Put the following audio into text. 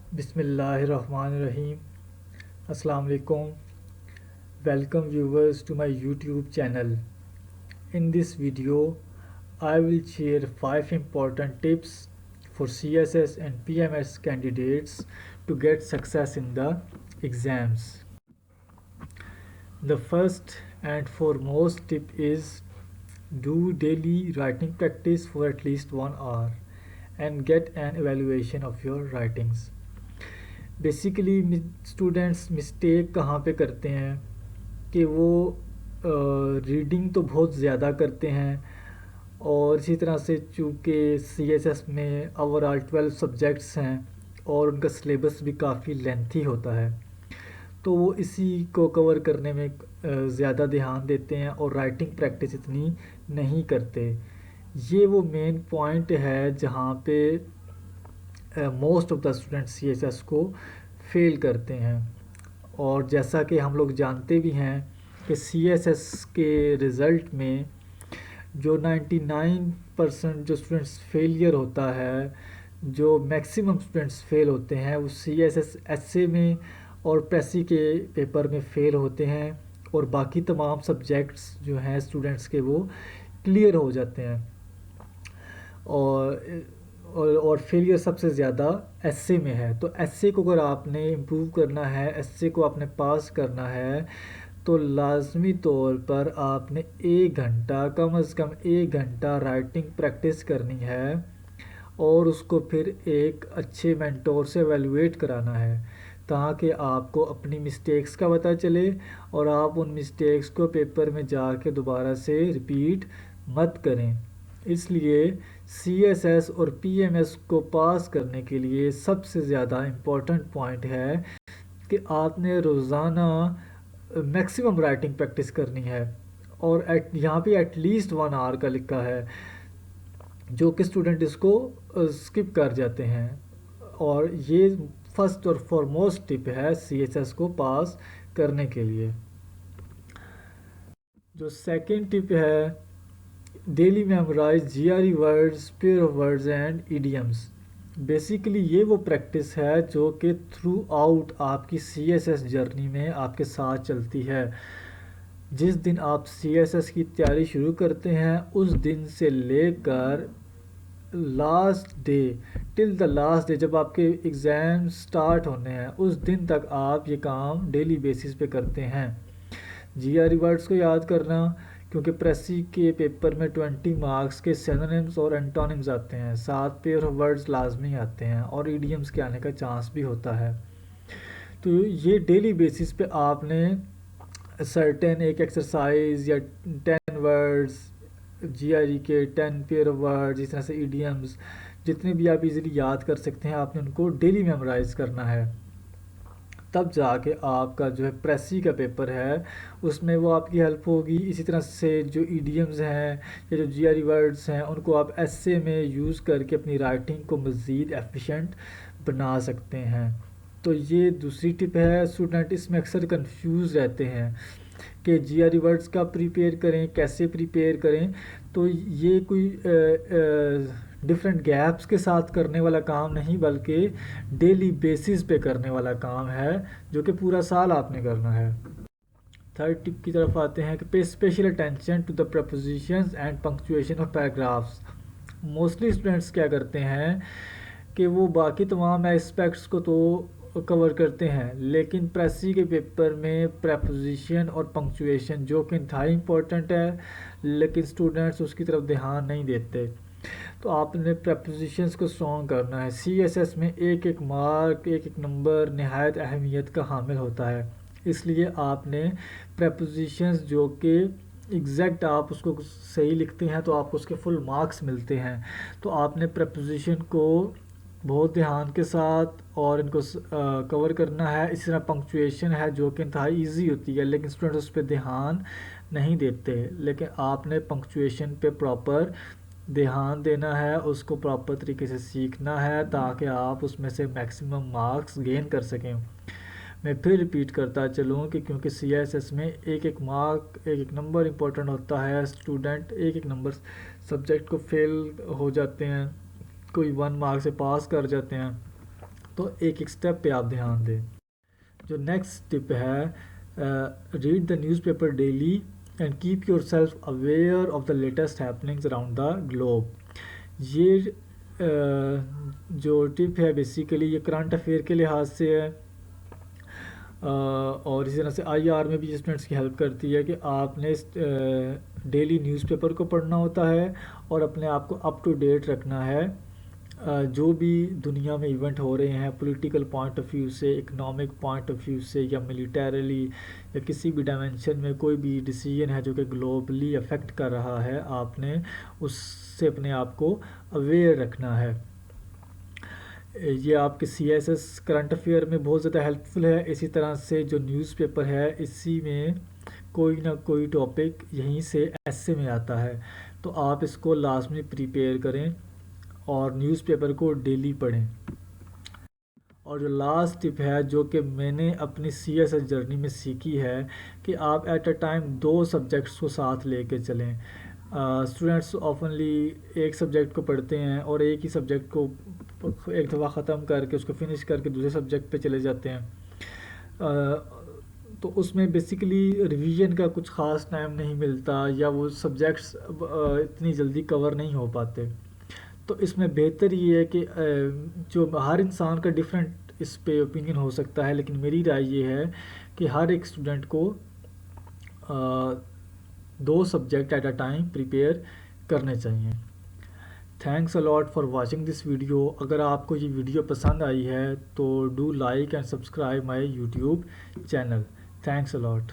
Bismillahirrahmanirrahim. Assalamu alaikum. Welcome viewers to my YouTube channel. In this video, I will share 5 important tips for CSS and PMS candidates to get success in the exams. The first and foremost tip is do daily writing practice for at least 1 hour and get an evaluation of your writings. Basically students mistake कहाँ पे करते हैं कि वो reading तो बहुत ज़्यादा करते हैं और इसी तरह से चूँकि सीएसएस में ओवरऑल 12 सब्जेक्ट्स हैं और उनका सिलेबस भी काफ़ी लेंथी होता है, तो वो इसी को कवर करने में ज़्यादा ध्यान देते हैं और राइटिंग प्रैक्टिस इतनी नहीं करते। ये वो मेन पॉइंट है जहाँ पे most of the students CSS को फेल करते हैं। और जैसा कि हम लोग जानते भी हैं कि सीएसएस के रिज़ल्ट में जो 99% जो स्टूडेंट्स फेलियर होता है, जो मैक्सिमम स्टूडेंट्स फेल होते हैं वो सीएसएस एसए में और प्रेसी के पेपर में फेल होते हैं और बाकी तमाम सब्जेक्ट्स जो हैं स्टूडेंट्स के वो क्लियर हो जाते हैं। और फेलियर सबसे ज़्यादा एसए में है। तो एसए को अगर आपने इम्प्रूव करना है, एसए को आपने पास करना है, तो लाजमी तौर पर आपने 1 घंटा कम से कम 1 घंटा राइटिंग प्रैक्टिस करनी है और उसको फिर एक अच्छे मेंटोर से एवेलुएट कराना है ताकि आपको अपनी मिस्टेक्स का पता चले और आप उन मिस्टेक्स को पेपर में जाके दोबारा से रिपीट मत करें। इसलिए सीएसएस और पीएमएस को पास करने के लिए सबसे ज़्यादा इम्पोर्टेंट पॉइंट है कि आपने रोज़ाना मैक्सिमम राइटिंग प्रैक्टिस करनी है। और यहाँ पे एटलीस्ट 1 आवर का लिखा है, जो कि स्टूडेंट इसको स्किप कर जाते हैं। और ये फर्स्ट और फॉरमोस्ट टिप है सीएसएस को पास करने के लिए। जो सेकंड टिप है, daily memorize GRE words, pair of words and idioms. Basically ये वो प्रैक्टिस है जो कि थ्रू आउट आपकी सीएसएस जर्नी में आपके साथ चलती है। जिस दिन आप सीएसएस की तैयारी शुरू करते हैं उस दिन से लेकर last day till the last day, जब आपके एग्ज़ाम स्टार्ट होने हैं उस दिन तक आप ये काम डेली बेसिस पे करते हैं। जीआरई वर्ड्स को याद करना, क्योंकि प्रेसी के पेपर में 20 मार्क्स के सिनोनिम्स और एंटोनिम्स आते हैं, 7 पेयर ऑफ वर्ड्स लाजमी आते हैं और ईडियम्स के आने का चांस भी होता है। तो ये डेली बेसिस पे आपने सर्टेन एक एक्सरसाइज या 10 वर्ड्स जीआरई के 10 पेयर ऑफ वर्ड्स, इस तरह से ईडियम्स जितने भी आप इजीली याद कर सकते हैं आपने उनको डेली मेमोराइज करना है। तब जाके आपका जो है प्रेसी का पेपर है उसमें वो आपकी हेल्प होगी। इसी तरह से जो ईडियम्स हैं या जो जीआरई वर्ड्स हैं उनको आप एसए में यूज़ करके अपनी राइटिंग को मज़ीद एफिशिएंट बना सकते हैं। तो ये दूसरी टिप है। स्टूडेंट इसमें अक्सर कंफ्यूज रहते हैं कि जीआरई वर्ड्स का प्रिपेयर करें, कैसे प्रिपेयर करें। तो ये कोई डिफरेंट गैप्स के साथ करने वाला काम नहीं, बल्कि डेली बेसिस पे करने वाला काम है जो कि पूरा साल आपने करना है। थर्ड टिप की तरफ आते हैं कि pay special attention to the prepositions and punctuation of paragraphs. Mostly students क्या करते हैं कि वो बाकी तमाम एस्पेक्ट्स को तो कवर करते हैं, लेकिन प्रेसी के पेपर में प्रपोजिशन और पंक्चुएशन जो कि इंतहाई इम्पोर्टेंट है, लेकिन स्टूडेंट्स उसकी तरफ ध्यान नहीं देते। तो आपने प्रपोजिशंस को स्ट्रॉन्ग करना है। सीएसएस में एक एक मार्क, एक एक नंबर नहायत अहमियत का हामिल होता है, इसलिए आपने प्रपोजिशंस जो कि एग्जैक्ट आप उसको सही लिखते हैं तो आपको उसके फुल मार्क्स मिलते हैं। तो आपने प्रपोजिशन को बहुत ध्यान के साथ और इनको कवर करना है। इसी तरह पंक्चुएशन है जो कि इंतहाई ईजी होती है, लेकिन स्टूडेंट उस पर ध्यान नहीं देते। लेकिन आपने पंक्चुएशन पे प्रॉपर ध्यान देना है, उसको प्रॉपर तरीके से सीखना है ताकि आप उसमें से मैक्सिमम मार्क्स गेन कर सकें। मैं फिर रिपीट करता चलूँ कि क्योंकि सीएसएस में एक एक मार्क, एक एक नंबर इम्पोर्टेंट होता है। स्टूडेंट एक एक नंबर सब्जेक्ट को फेल हो जाते हैं, कोई 1 मार्क से पास कर जाते हैं। तो एक एक स्टेप पे आप ध्यान दें। जो नेक्स्ट टिप है, read the newspaper daily and keep your self aware of the latest happenings around the globe. ये जो टिप है बेसिकली ये करंट अफेयर के लिहाज से है, और इसी तरह से आईआर में भी स्टूडेंट्स की हेल्प करती है कि आपने डेली न्यूज़पेपर को पढ़ना होता है और अपने आप को अप टू डेट रखना है। जो भी दुनिया में इवेंट हो रहे हैं पॉलिटिकल पॉइंट ऑफ व्यू से, इकोनॉमिक पॉइंट ऑफ व्यू से, या मिलिटरली, या किसी भी डायमेंशन में कोई भी डिसीजन है जो कि ग्लोबली अफेक्ट कर रहा है, आपने उससे अपने आप को अवेयर रखना है। ये आपके CSS करंट अफेयर में बहुत ज़्यादा हेल्पफुल है। इसी तरह से जो न्यूज़पेपर है इसी में कोई ना कोई टॉपिक यहीं से ऐसे में आता है, तो आप इसको लाजमी प्रिपेयर करें और न्यूज़पेपर को डेली पढ़ें। और जो लास्ट टिप है जो कि मैंने अपनी CSS जर्नी में सीखी है कि आप एट अ टाइम 2 सब्जेक्ट्स को साथ लेके चलें। स्टूडेंट्स ऑफनली एक सब्जेक्ट को पढ़ते हैं और एक ही सब्जेक्ट को एक दफ़ा ख़त्म करके उसको फिनिश करके दूसरे सब्जेक्ट पे चले जाते हैं, तो उसमें बेसिकली रिवीजन का कुछ ख़ास टाइम नहीं मिलता या वो सब्जेक्ट्स इतनी जल्दी कवर नहीं हो पाते। तो इसमें बेहतर ये है कि जो हर इंसान का डिफरेंट इस पे ओपिनियन हो सकता है, लेकिन मेरी राय ये है कि हर एक स्टूडेंट को 2 subject at a time prepare करने चाहिए। Thanks a lot for watching this video. अगर आपको ये वीडियो पसंद आई है तो do like and subscribe my YouTube channel. Thanks a lot.